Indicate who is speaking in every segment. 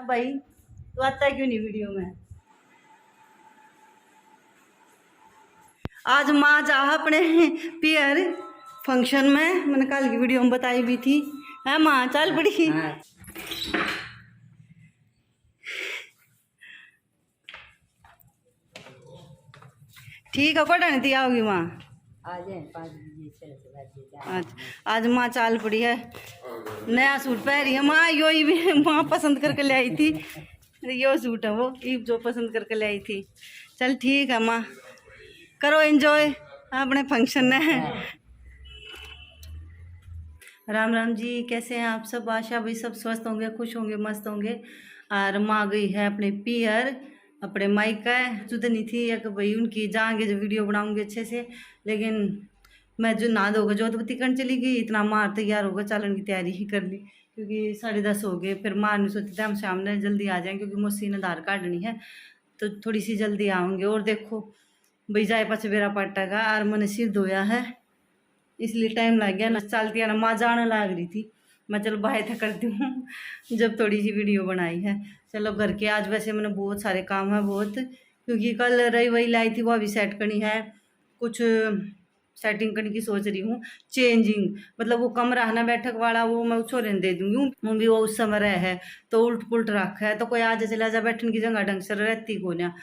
Speaker 1: भाई तो आता क्यों नहीं वीडियो में। आज माँ जा अपने पियर फंक्शन में, मैंने कल की वीडियो में बताई भी थी है माँ, चल पड़ी। ठीक है, पढ़ने दी आओगी माँ आज। आज माँ चाल पड़ी है, नया सूट पहन रही है माँ, यो ही भी माँ पसंद करके ले आई थी, यो सूट है वो ईब जो पसंद करके ले आई थी। चल ठीक है माँ, करो एंजॉय अपने फंक्शन में। राम राम जी, कैसे हैं आप सब? आशा भाई सब स्वस्थ होंगे, खुश होंगे, मस्त होंगे। और माँ गई है अपने पियर, अपने मायका जुदनी थी या कि भाई उनकी जाएंगे जो वीडियो बनाऊंगे अच्छे से, लेकिन मैं जो ना दोगे जोधपति करने चली गई, इतना मार तैयार होगा चालन की तैयारी ही कर ली, क्योंकि 10:30 हो गए। फिर माँ ने सोची था हम शाम में जल्दी आ जाएंगे, क्योंकि मुझसे ने आधार काटनी है तो थोड़ी सी जल्दी आऊँगे। और देखो भाई जाए पाछे बेरा पाटेगा और मैंने सिर धोया है, इसलिए टाइम लग गया ना। चलती है ना माँ जाने लग रही थी, मैं चलो बाय था करती हूँ जब थोड़ी सी वीडियो बनाई है। चलो घर के आज वैसे मैंने बहुत सारे काम है बहुत, क्योंकि कल रही वही लाई थी वो अभी सेट करनी है, कुछ सेटिंग करने की सोच रही हूँ। चेंजिंग मतलब वो कमरा है ना बैठक वाला, वो मैं छोरे दे दूंगी, वो भी वो उस समय रह है तो उल्ट पुलट रखा है, तो कोई आज चला जा बैठने की जगह ढंग से रहती को ना,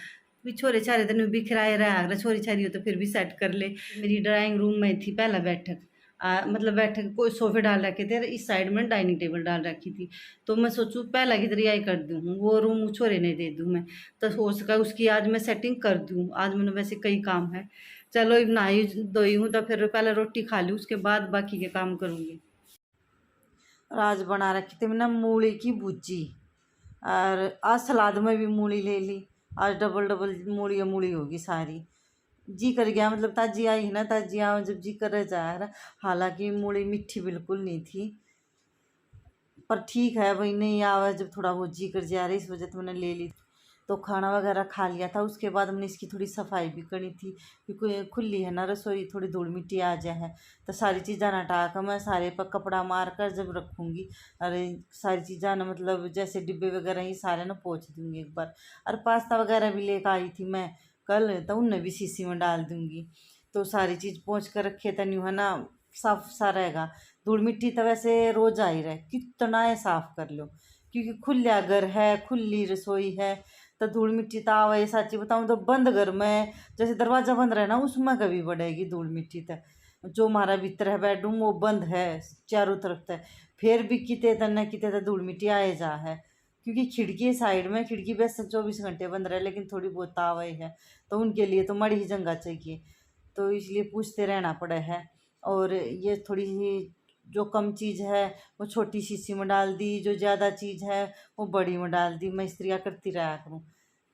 Speaker 1: भी छोरे छारे दिन बिखराए रहा, अगर छोरी छारी हो तो फिर भी सेट कर ले। मेरी ड्राइंग रूम में थी पहला बैठक, मतलब बैठक कोई सोफे डाल रखे थे, इस साइड में डाइनिंग टेबल डाल रखी थी, तो मैं सोचूँ पहला की तरह कर दूँ, वो रूम छोरे नहीं दे दूँ मैं, तो हो सका उसकी आज मैं सेटिंग कर दूँ। आज मैंने वैसे कई काम है, चलो नहाई धोई हूँ तो फिर पहले रोटी खा लूँ, उसके बाद बाकी के काम करूँगी। और आज बना रखी थी मैंने मूली की भुजी, और आज सलाद में भी मूली ले ली, आज डबल डबल मूली मूली होगी सारी। जी कर गया, मतलब ताजी आई है ना, ताजी आओ जब जी कर जा रहा। हालांकि मूली मीठी बिल्कुल नहीं थी, पर ठीक है भाई, नहीं आवा जब थोड़ा बहुत जी कर जा रही, इस वजह से मैंने ले ली। तो खाना वगैरह खा लिया था, उसके बाद हमने इसकी थोड़ी सफाई भी करनी थी, क्योंकि खुली है ना रसोई, थोड़ी धूल मिट्टी आ जाए है, तो सारी चीज़ें ना टाक मैं सारे पर कपड़ा मार कर जब रखूँगी, अरे सारी चीज़ें ना मतलब जैसे डिब्बे वगैरह ही सारे ना पोंछ दूँगी एक बार। और पास्ता वगैरह भी लेकर आई थी मैं कल, तो उनने भी शीशी में डाल दूँगी, तो सारी चीज़ पोंछ कर रखे तो नहीं है ना, साफ सा रहेगा। धूल मिट्टी तो वैसे रोज आई रहे, कितना है साफ कर लो, क्योंकि खुला घर है, खुली रसोई है, तो धूल मिट्टी तो आवे। सच्ची बताऊँ तो बंद घर में जैसे दरवाज़ा बंद रहे ना, उसमें कभी बढ़ेगी धूल मिट्टी तक। जो हमारा भीतर है बेडरूम वो बंद है चारों तरफ तक, फिर भी किते तक न किते तक धूल मिट्टी आए जा है, क्योंकि खिड़की साइड में, खिड़की वैसे 24 घंटे बंद रहे, लेकिन थोड़ी बहुत आवे है, तो उनके लिए तो मड़ी ही जगह चाहिए, तो इसलिए पूछते रहना पड़े है। और ये थोड़ी सी जो कम चीज़ है वो छोटी शीशी में डाल दी, जो ज़्यादा चीज़ है वो बड़ी में डाल दी, मैं इस्त्रियाँ करती रहा करूँ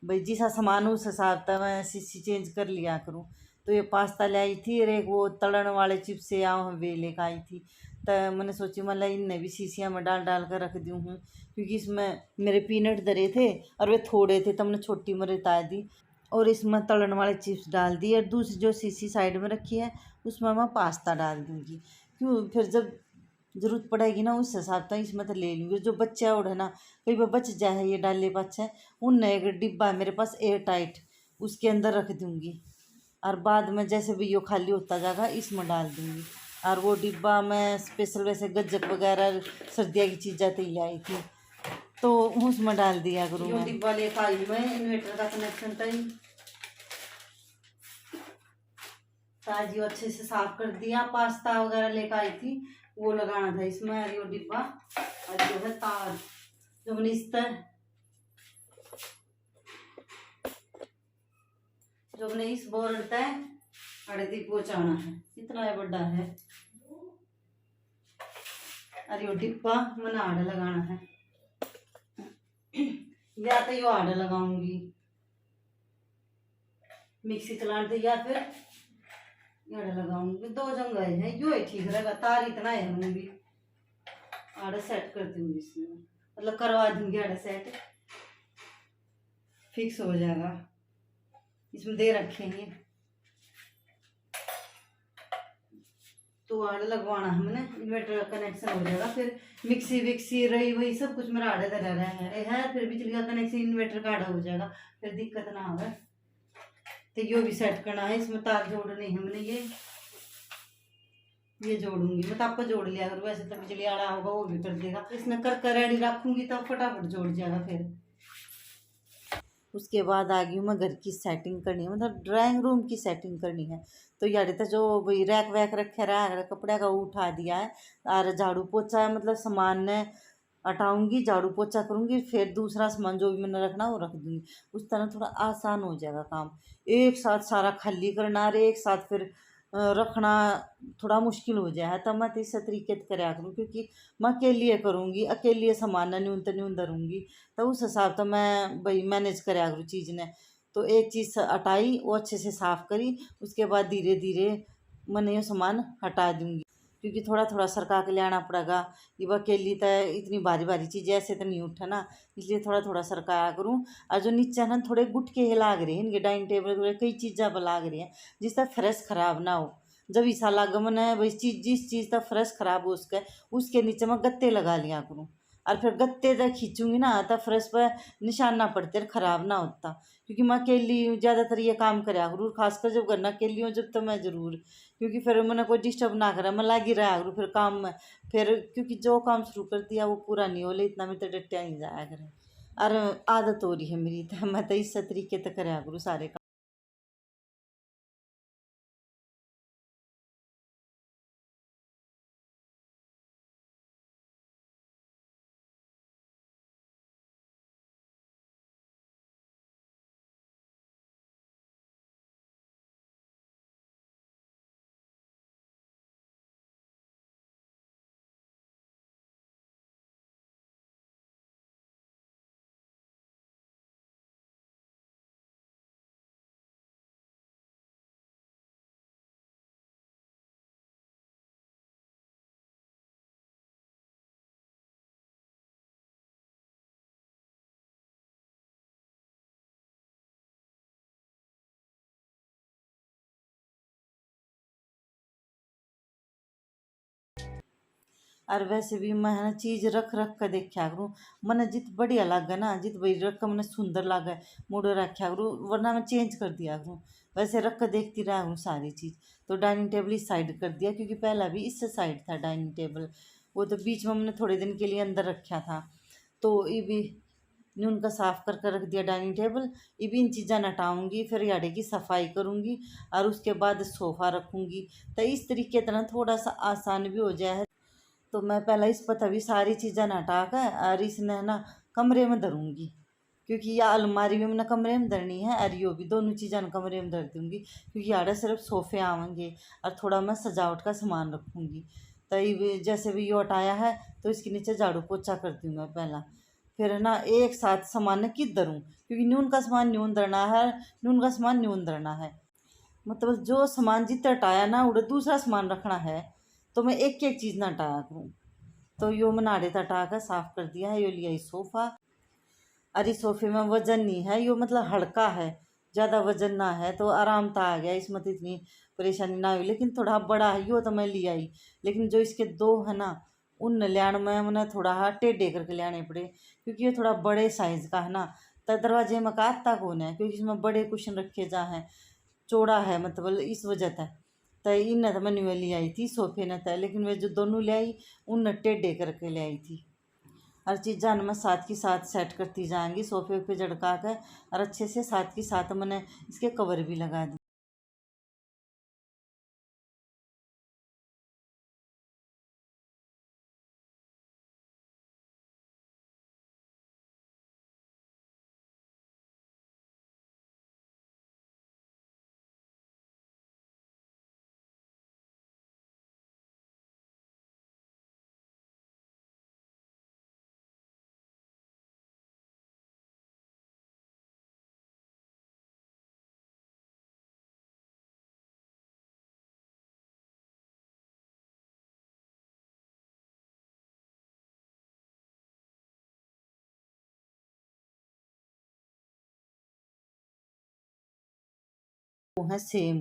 Speaker 1: भाई, जैसा सामान उस हिसाब से मैं शीशी चेंज कर लिया करूँ। तो ये पास्ता ले आई थी, और एक वो तलन वाले चिप्स से यहाँ वे लेकर आई थी, तो मैंने सोची मतलब इनने भी शीशियाँ में डाल डाल कर रख दी हूँ, क्योंकि इसमें मेरे पीनट धरे थे और वे थोड़े थे, तो मैंने छोटी में रिता दी, और इसमें तलन वाले चिप्स डाल दिए, और दूसरी जो शीशी साइड में रखी है उसमें मैं पास्ता डाल दूँगी, क्यों फिर जब ज़रूरत पड़ेगी ना उस हिसाब से इसमें तो ले लूँगी। जो बच्चा उड़ है ना, कई बार बच जाए ये डाले पाछे, उन एक डिब्बा है मेरे पास एयर टाइट, उसके अंदर रख दूँगी, और बाद में जैसे भी यो खाली होता जाएगा इसमें डाल दूँगी। और वो डिब्बा मैं स्पेशल वैसे गज्जक वगैरह सर्दियाँ की चीज़ें तो ले आई थी, तो उसमें डाल दिया करूँ मैं। डिब्बा लेकर आई मैं, इन्वर्टर का कनेक्शन था, ताजी अच्छे से साफ कर दिया। पास्ता वगैरह लेकर आई थी, वो लगाना था इसमें, और वो डिब्बा और जो है तार जो मैंने इस तरह जो मैंने इस बोर्ड तय अड़े दी पहुँचाना है, इतना बड़ा है, और यो डिब्बा मैंने आड़े लगाना है, या तो यो आड़े लगाऊंगी मिक्सी चलाने, या फिर आड़े लगाऊंगी, दो जगह है, यो ही ठीक रहेगा, तार इतना है, मैं भी आड़े सेट कर दूंगी इसमें, मतलब करवा दूंगी आड़े सेट, फिक्स हो जाएगा। इसमें दे रखे हैं तो आड़ लगवाना है मैंने, इन्वर्टर का कनेक्शन हो जाएगा, फिर मिक्सी विक्सी रही वही सब कुछ मेरा आड़े रह रहा है, फिर बिजली का कनेक्शन इन्वर्टर का आड़ा हो जाएगा, फिर दिक्कत ना आवे। तो यो भी सेट करना है, इसमें तार जोड़ने हैं हमने, ये जोड़ूंगी मैं, तो आपको जोड़ लिया अगर वैसे तो बिजली आड़ा होगा वो भी कर देगा, इसमें कर रेडी रखूंगी तो फटाफट जोड़ जाएगा। फिर उसके बाद आ गई हूँ मैं, घर की सेटिंग करनी है, मतलब ड्राइंग रूम की सेटिंग करनी है। तो यार तो जो भाई रैक वैक रखे रहा है कपड़े का वो उठा दिया है, और झाड़ू पोछा मतलब सामान ने हटाऊंगी, झाड़ू पोछा करूंगी, फिर दूसरा सामान जो भी मैंने रखना वो रख दूंगी। उस तरह थोड़ा आसान हो जाएगा काम, एक साथ सारा खाली करना और एक साथ फिर रखना थोड़ा मुश्किल हो जाए है। तब मैं तो इस तरीके से कराया करूँ, क्योंकि मैं अकेली करूँगी, अकेली सामान न्यून तो न्यून धरूँगी, तो उस हिसाब तो मैं भाई मैनेज कराया करूँ चीज़ ने। तो एक चीज़ हटाई वो अच्छे से साफ़ करी, उसके बाद धीरे धीरे मैंने ये सामान हटा दूँगी, क्योंकि थोड़ा थोड़ा सरका के ले आना पड़ेगा। ये अकेली तो इतनी भारी भारी चीज़ें ऐसे तो नहीं उठे ना, इसलिए थोड़ा थोड़ा सरकाया करूँ। और जो नीचे ना थोड़े गुटके लाग रहे हैं, इनके डाइनिंग टेबल कई चीज़ें पर लाग रही हैं, जिससे फ्रेश खराब ना हो। जब ईसा लागमन है भाई चीज, जिस चीज़ का फ्रेश खराब हो उसके नीचे मैं गत्ते लगा लिया करूँ, और फिर गत्ते तक खींचूंगी ना तो फ्रेश पर निशान ना पड़ते खराब ना होता। क्योंकि मैं अकेली ज़्यादातर ये काम कराया करूँ, खासकर जब घर ना अकेली हूँ जब तो मैं ज़रूर, क्योंकि फिर मैंने कोई डिस्टर्ब ना करा, मैं लगी रहा करूँ फिर काम में। फिर क्योंकि जो काम शुरू करती है वो पूरा नहीं हो ले, इतना में तो डटिया नहीं जाया करे, और आदत हो रही है मेरी, तो मैं तो इस तरीके से कराया करूँ सारे। और वैसे भी मैं है ना चीज़ रख रख कर देखा करूँ, मैंने जित बढ़िया लगे ना, जित भाई रख मैंने सुंदर लगे मुड़े रखा करूँ, वरना मैं चेंज कर दिया करूँ। वैसे रख कर देखती रहा हूँ सारी चीज़। तो डाइनिंग टेबल इस साइड कर दिया, क्योंकि पहला भी इस साइड था डाइनिंग टेबल, वो तो बीच में मैंने थोड़े दिन के लिए अंदर रखा था। तो ये भी न्यून का साफ कर रख दिया डाइनिंग टेबल। ये भी इन चीज़ें नटाऊँगी, फिर याडे की सफाई करूँगी, और उसके बाद सोफ़ा रखूँगी। तो इस तरीके तरह थोड़ा सा आसान भी हो जाए। तो मैं पहले इस पर तभी सारी चीज़ें हटा कर और इसने ना कमरे में धरूँगी, क्योंकि यह अलमारी भी मैंने कमरे में धरनी है, और यो भी दोनों चीज़ें कमरे में धर दूँगी, क्योंकि आड़े सिर्फ सोफ़े आवेंगे और थोड़ा मैं सजावट का सामान रखूँगी। तो ये जैसे भी यो हटाया है तो इसके नीचे झाड़ू पोछा करती हूँ मैं पहला, फिर ना एक साथ सामान ने किस धरूँ, क्योंकि न्यून का सामान न्यून धरना है, न्यून का सामान न्यून धरना है। मतलब जो सामान जितना हटाया ना उड़े दूसरा सामान रखना है, तो मैं एक एक चीज़ ना हटाया करूँ। तो यो मैंने आड़े हटा कर साफ कर दिया है। यो लिया ये सोफ़ा, अरे सोफ़े में वजन नहीं है, यो मतलब हल्का है, ज़्यादा वजन ना है, तो आराम था आ गया, इसमें तो इतनी परेशानी ना हुई। लेकिन थोड़ा बड़ा है यो तो मैं लिया ही, लेकिन जो इसके दो है ना उन लियाण में मैंने थोड़ा टेढ़े करके लियाने पड़े, क्योंकि ये थोड़ा बड़े साइज़ का है ना। तो दरवाजे में का आता कौन है, क्योंकि इसमें बड़े कुशन रखे जा हैं, चौड़ा है मतलब इस वजह से। तो इन तो मैंने वे ले आई थी सोफे न था, लेकिन वे जो दोनों ले आई उन टेढ़े करके ले आई थी। हर चीज़ जान मैं साथ की साथ सेट करती जाएंगी सोफे पे झड़का कर, और अच्छे से साथ की साथ मैंने इसके कवर भी लगा दी। वो है सेम,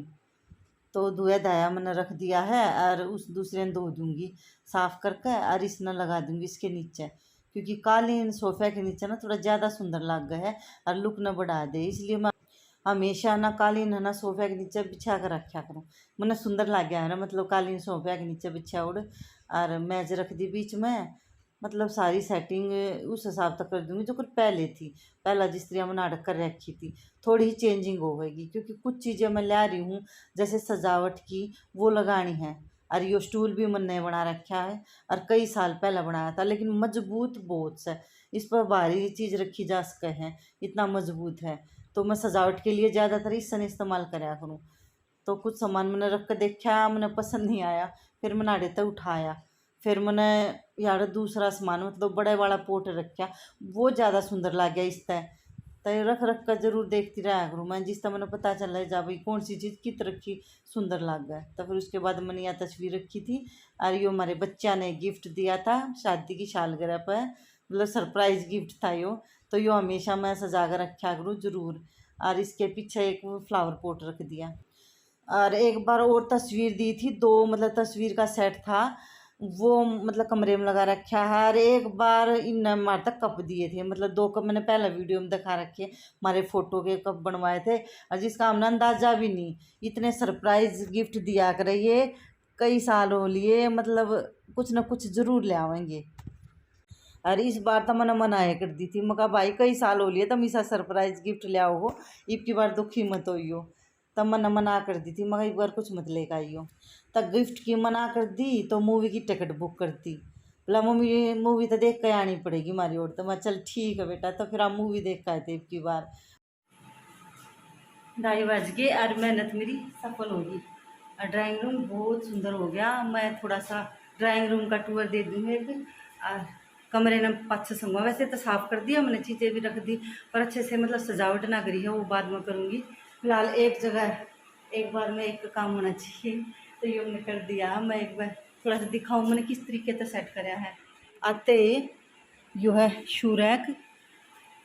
Speaker 1: तो धोया धाया मैंने रख दिया है और उस दूसरे ने धो दूँगी साफ़ करके और इस न लगा दूँगी इसके नीचे, क्योंकि कालीन सोफे के नीचे ना थोड़ा ज़्यादा सुंदर लग गया है और लुक न बढ़ा दे, इसलिए मैं हमेशा ना कालीन है ना सोफे के नीचे बिछा कर रखा करूँ। मैंने सुंदर लग गया है ना, मतलब कालीन सोफे के नीचे बिछा उड़ और मेज रख दी बीच में, मतलब सारी सेटिंग उस हिसाब तक कर दूँगी जो कुछ पहले थी, पहला जिस तरह मैंने अटक कर रखी थी। थोड़ी ही चेंजिंग होगी क्योंकि कुछ चीज़ें मैं ला रही हूँ जैसे सजावट की वो लगानी है, और ये स्टूल भी मैंने बना रखा है और कई साल पहले बनाया था, लेकिन मजबूत बहुत है, इस पर भारी चीज़ रखी जा सके है, इतना मजबूत है। तो मैं सजावट के लिए ज़्यादातर इससे इस्तेमाल कराया करूँ। तो कुछ सामान मैंने रख कर देखा, मैंने पसंद नहीं आया, फिर मैंने आड़े तक उठाया, फिर मैंने यार दूसरा सामान मतलब बड़े वाला पोट रखा, वो ज़्यादा सुंदर लग गया इस तरह। तो रख रख कर जरूर देखती रहा करूँ मैं, जिस तरह मैंने पता चला जा भाई कौन सी चीज़ कित रखी सुंदर लग गया। तो फिर उसके बाद मैंने यह तस्वीर रखी थी और यो हमारे बच्चा ने गिफ्ट दिया था शादी की सालगिरह पर, मतलब सरप्राइज गिफ्ट था यो। तो यो हमेशा मैं सजा कर रखा करूँ ज़रूर, और इसके पीछे एक फ्लावर पॉट रख दिया। और एक बार और तस्वीर दी थी, दो मतलब तस्वीर का सेट था वो, मतलब कमरे में लगा रखा है। और एक बार इन हमारे तक कप दिए थे, मतलब 2 कप मैंने पहले वीडियो में दिखा रखे, हमारे फ़ोटो के कप बनवाए थे, और जिसका हमने अंदाज़ा भी नहीं, इतने सरप्राइज़ गिफ्ट दिया करे ये, कई साल हो लिए, मतलब कुछ ना कुछ ज़रूर ले आवेंगे। और इस बार तो मैंने मनाया कर दी थी, मैं कहा भाई कई साल हो लिए तुम ऐसा सरप्राइज़ गिफ्ट ले आओ हो, इब की बार दुखी मत होइयो। तब मैंने मना कर दी थी, मगर एक बार कुछ मत लेकर आइयो। तब गिफ्ट की मना कर दी तो मूवी की टिकट बुक कर दी, बोला मम्मी मूवी तो देख कर आनी पड़ेगी हमारी ओर। तो मैं चल ठीक है बेटा, तो फिर आप मूवी देख कर आए थे इब की बार। 2:30 बज गए और मेहनत मेरी सफल होगी और ड्राइंग रूम बहुत सुंदर हो गया। मैं थोड़ा सा ड्राइंग रूम का टूर दे दूँगी एक, और कमरे ने अच्छे संगवा, वैसे तो साफ़ कर दिया मैंने, चीज़ें भी रख दी, पर अच्छे से मतलब सजावट ना करी है, वो बाद में करूँगी। फिलहाल एक जगह एक बार में एक काम होना चाहिए, तो ये मैंने कर दिया। मैं एक बार थोड़ा सा दिखाऊँ मैंने किस तरीके से सेट कराया है। आते यो है शू रैक,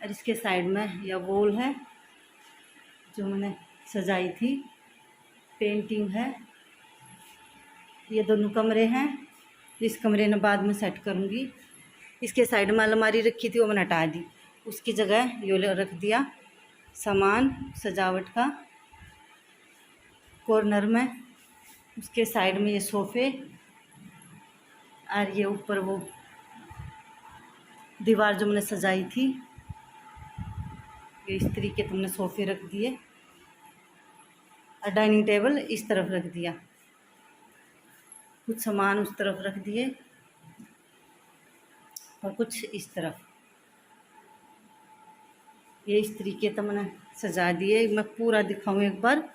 Speaker 1: और इसके साइड में यह वॉल है जो मैंने सजाई थी, पेंटिंग है, ये दोनों कमरे हैं, इस कमरे ने बाद में सेट करूँगी। इसके साइड में अलमारी रखी थी वो मैंने हटा दी, उसकी जगह यो रख दिया सामान सजावट का कॉर्नर में। उसके साइड में ये सोफ़े, और ये ऊपर वो दीवार जो मैंने सजाई थी, ये इस तरीके तुमने सोफ़े रख दिए, और डाइनिंग टेबल इस तरफ रख दिया, कुछ सामान उस तरफ रख दिए और कुछ इस तरफ, ये इस तरीके तो मैंने सजा दिए। मैं पूरा दिखाऊँ एक बार।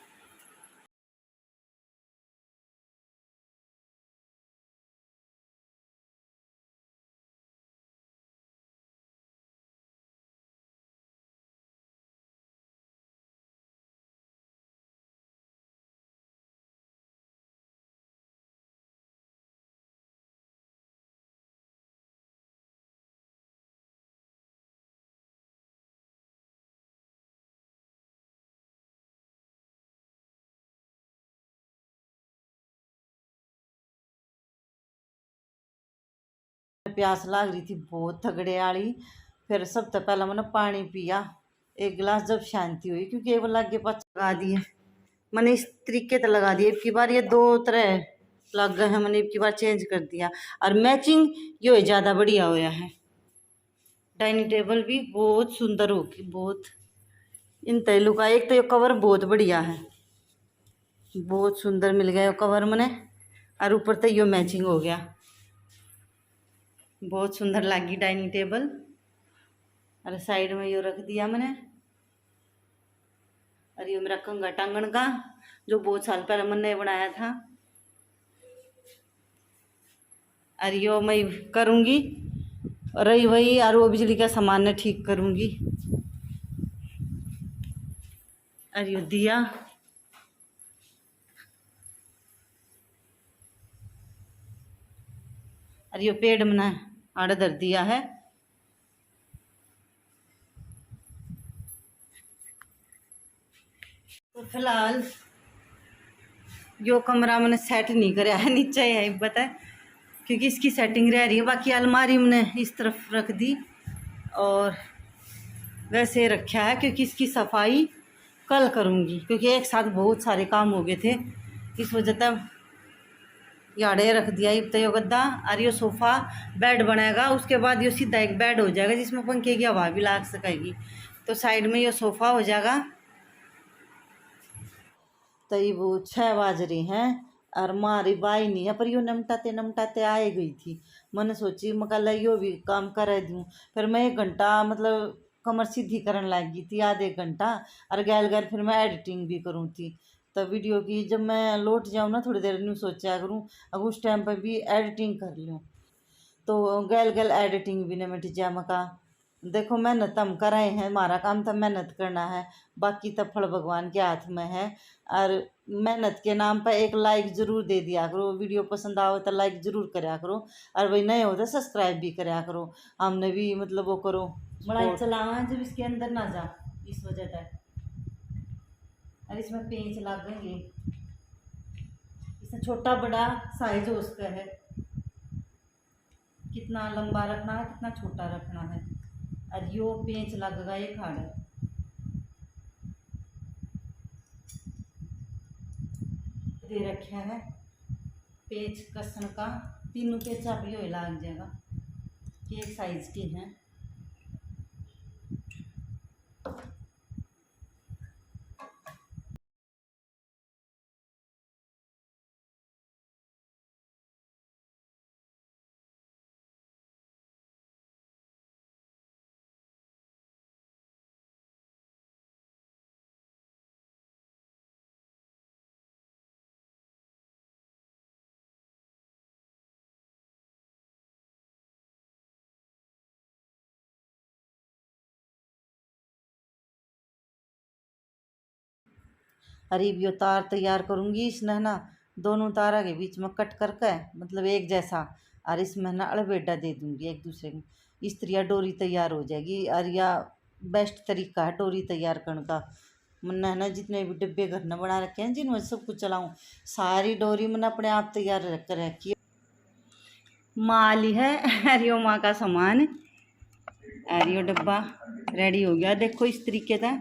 Speaker 1: प्यास लाग रही थी बहुत तगड़े वाली, फिर सबसे पहला मैंने पानी पिया एक गिलास, जब शांति हुई, क्योंकि एक लग के पास लगा दिए मैंने इस तरीके से लगा दिए। की बार ये 2 तरह लग गए हैं, मैंने की बार चेंज कर दिया, और मैचिंग ये ज़्यादा बढ़िया होया है। डाइनिंग टेबल भी बहुत सुंदर होगी, बहुत इन तैलू का, एक तो ये कवर बहुत बढ़िया है, बहुत सुंदर मिल गया कवर मैंने, और ऊपर तो ये मैचिंग हो गया, बहुत सुंदर लगी डाइनिंग टेबल। और साइड में ये रख दिया मैंने, और ये मेरा कंघा टांगन का जो बहुत साल पहले मैंने बनाया था, और यो मैं करूँगी, रही वही और वो बिजली का सामान ने ठीक करूँगी। और यो दिया, और यो पेड़ मैंने आड़ धर दिया है। तो फिलहाल यो कमरा मैंने सेट नहीं कराया है, नीचे है पता है, क्योंकि इसकी सेटिंग रह रही है। बाकी अलमारी मैंने इस तरफ रख दी और वैसे रखा है, क्योंकि इसकी सफाई कल करूँगी, क्योंकि एक साथ बहुत सारे काम हो गए थे, इस वजह तक याड़े रख दिया। इब तो यो गद्दा और यो सोफ़ा बेड बनेगा, उसके बाद यो सीधा एक बेड हो जाएगा जिसमें पंखे की हवा भी लाग सकेगी। तो साइड में यो सोफ़ा हो जाएगा। तो ये वो 6 बज रही हैं और मारी बाई नहीं है, पर यो नमटाते नमटाते आए गई थी। मैंने सोची मकाला यो भी काम कर दूँ। फिर मैं 1 घंटा मतलब कमर सीधी करने लग गई थी, आधे घंटा, और गैल गैल फिर मैं एडिटिंग भी करूँ थी। तो वीडियो की जब मैं लौट जाऊँ ना थोड़ी देर न्यू सोचा करूँ, अब उस टाइम पर भी एडिटिंग कर लूँ। तो गैल गैल एडिटिंग भी ने मिट जा मका। देखो मेहनत हम कर रहे हैं, हमारा काम तो मेहनत करना है, बाकी तो फल भगवान के हाथ में है। और मेहनत के नाम पर एक लाइक ज़रूर दे दिया करो, वीडियो पसंद आओ तो लाइक ज़रूर कराया करो, और भाई नए हो तो सब्सक्राइब भी कराया करो। हमने भी मतलब वो करो, बड़ा चलावा जब इसके अंदर ना जा, इस वजह से। और इसमें पेंच लगेंगे, इसमें छोटा बड़ा साइज उसका है, कितना लंबा रखना है कितना छोटा रखना है। और यो पेंच लगेगा ये खाड़ दे रखा है, पेच कसन का, तीनों पेचा भी हो लग जाएगा, एक साइज के हैं। अरे यो तार तैयार करूँगी इसमें ना, दोनों तारा के बीच में कट करके मतलब एक जैसा, और इसमें ना अड़बेडा दे दूँगी एक दूसरे को, इस तरह डोरी तैयार हो जाएगी। और या बेस्ट तरीका है डोरी तैयार करने का। मैंने है ना जितने भी डिब्बे घर में बना रखे हैं जिनमें सब कुछ चलाऊँ, सारी डोरी मैंने अपने आप तैयार कर रखी है। माँ ली है अरियो माँ का सामान, अरियो डब्बा रेडी हो गया। देखो इस तरीके का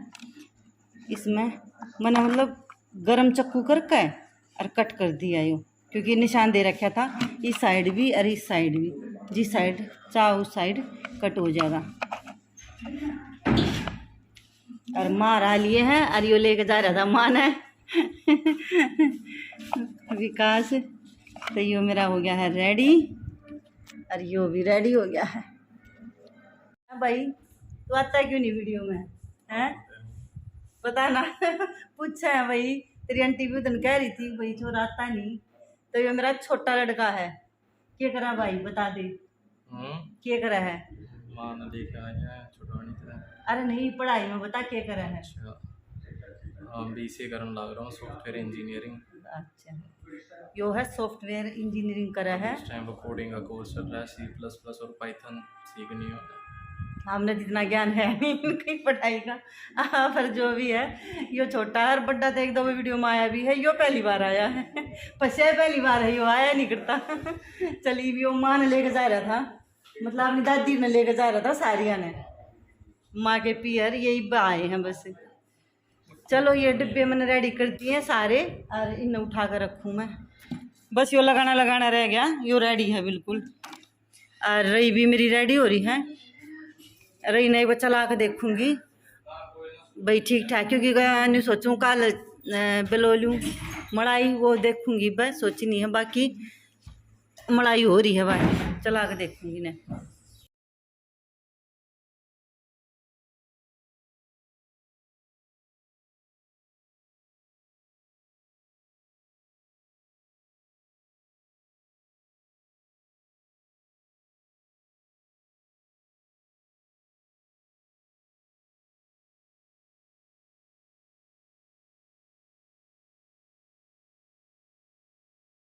Speaker 1: इसमें मैंने मतलब गरम चक्कू करके और कट कर दिया यो, क्योंकि निशान दे रखा था इस साइड भी और इस साइड भी, जिस साइड चाहो उस साइड कट हो जाएगा। और मारा लिए हैं और यो लेके जा रहा था मान है विकास। तो यो मेरा हो गया है रेडी और यो भी रेडी हो गया है। भाई तो आता क्यों नहीं वीडियो में है, पता ना पूछा है भाई, तेरी आंटी भी उधर कह रही थी भाई छोरा आता नहीं। तो ये मेरा छोटा लड़का है, क्या करा भाई बता दे, क्या करा है।
Speaker 2: मां ने देखा है छोटा नहीं था।
Speaker 1: अरे नहीं पढ़ाई में बता क्या करा है।
Speaker 2: अच्छा हाँ बीसीए करने लग रहा हूँ, सॉफ्टवेयर इंजीनियरिंग।
Speaker 1: अच्छा यो है सॉफ्टवेयर इंजीनियरिंग करा है।
Speaker 2: इस टाइम पर कोडिंग का कोर्स चल रहा है, C++ और पाइथन सीखनी हो।
Speaker 1: हमने जितना ज्ञान है नहीं इनकी पढ़ाई का। पर जो भी है यो छोटा है और बड्डा तो एक दो वीडियो में आया भी है, यो पहली बार आया है पछे पहली बार है, यो आया नहीं करता चली भी वो माँ ने लेके जा रहा था, मतलब अपनी दादी ने लेके जा रहा था, सारिया ने माँ के पियर यही आए हैं बस। चलो ये डिब्बे मैंने रेडी कर दिए हैं सारे और इन्हें उठा कर रखूँ मैं, बस यो लगाना लगाना रह गया, यो रेडी है बिल्कुल। और रही भी मेरी रेडी हो रही है, रही नहीं बच्चा ला के देखूँगी भाई ठीक ठाक, क्योंकि नहीं सोचूँ कल बेलो लूँ मड़ाई वो देखूँगी, बस सोची नहीं है, बाकी मड़ाई हो रही है भाई, चला के देखूँगी ने।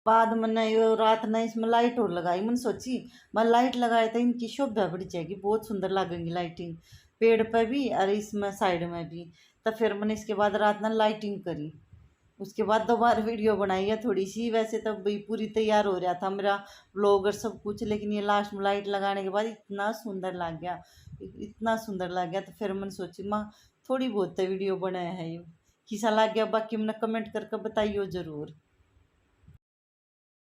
Speaker 1: बाद मैंने यो रात ने इसमें लाइट और लगाई, मैंने सोची मैं लाइट लगाए तो इनकी शोभा बढ़ जाएगी, बहुत सुंदर लगेंगी लाइटिंग पेड़ पर भी और इसमें साइड में भी। तो फिर मैंने इसके बाद रात में लाइटिंग करी, उसके बाद दोबारा वीडियो बनाई है थोड़ी सी। वैसे तो भाई पूरी तैयार हो रहा था मेरा व्लॉग और सब कुछ, लेकिन ये लास्ट में लाइट लगाने के बाद इतना सुंदर लग गया, इतना सुंदर लग गया। तो फिर मैंने सोची माँ थोड़ी बहुत वीडियो बनाया है ये किसा लग गया, बाकी मैंने कमेंट करके बताइयो ज़रूर।